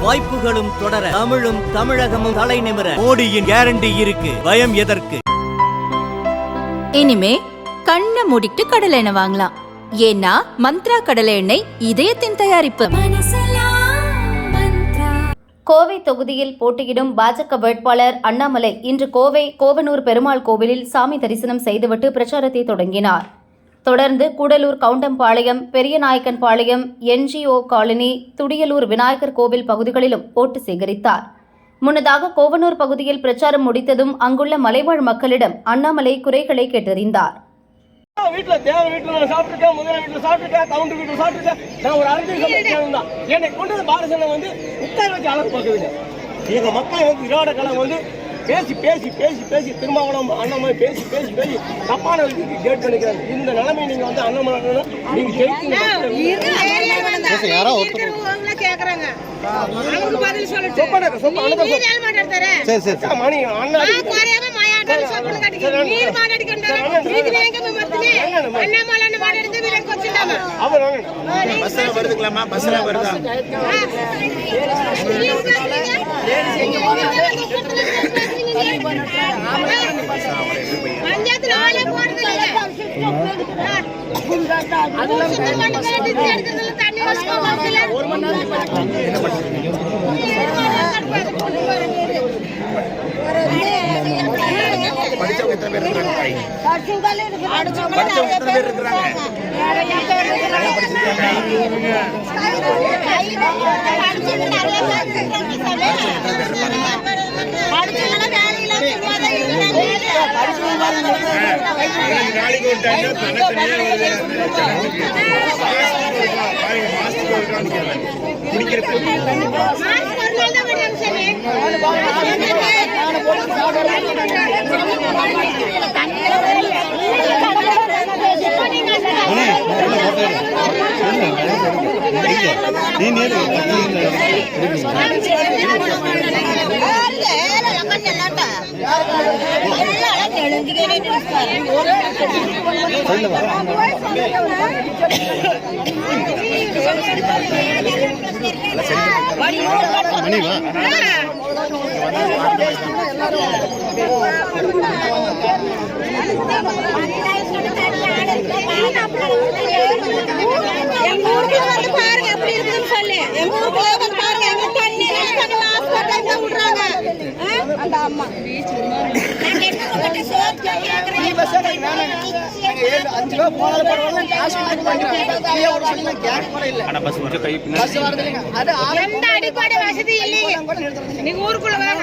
வாய்ப்புகளும் தொடர தமிழும் தமிழகமும் தலை நிமிர மோடியின் கேரண்டி இருக்கு. பயம் எதற்கு? இனிமே கண்ணை மூடிட்டு கடலை எண்ணெய் வாங்கலாம். ஏன்னா மந்த்ரா கடலை எண்ணெய் இதயத்தின் தயாரிப்பு. கோவை தொகுதியில் போட்டியிடும் பாஜக வேட்பாளர் அண்ணாமலை இன்று கோவை கோவனூர் பெருமாள் கோவிலில் சாமி தரிசனம் செய்துவிட்டு பிரச்சாரத்தை தொடங்கினார். தொடர்ந்து கூடலூர் கவுண்டம்பாளையம், பெரியநாயக்கன்பாளையம், NGO காலனி, துடியலூர் விநாயகர் கோவில் பகுதிகளிலும் ஓட்டு சேகரித்தார். முன்னதாக கோவனூர் பகுதியில் பிரச்சாரம் முடித்ததும் அங்குள்ள மலைவாழ் மக்களிடம் அண்ணாமலை குறைகளை கேட்டறிந்தார். வீட்டுல தேவை வீட்டுல சாப்பிட்டுருக்கேன், முதல்ல வீட்டுல சாப்பிட்டுருக்கேன், கவுண்டர் வீட்டுல சாப்பிட்டுருக்கேன். நான் ஒரு அரசியல் தான் என்னை கொண்டு பாரசனை உட்கார வச்சு அழகு பார்க்குதுங்க. எங்க மக்களை விராட கலம் பேசி பேசி பேசி பேசி திருமாவளம் அண்ணாமலை பேசி பேசி பேசி தப்பான கேட் பண்ணிக்கிறாங்க. இந்த நிலைமை நீங்க அண்ணாமலை நீங்க கேக்குறாங்க. படிச்சவங்க எத்தனை பேர் இருக்கிறாங்க? எந்த அடிப்படை வசதி இல்லைங்க. நீங்க ஊருக்குள்ள வாங்க.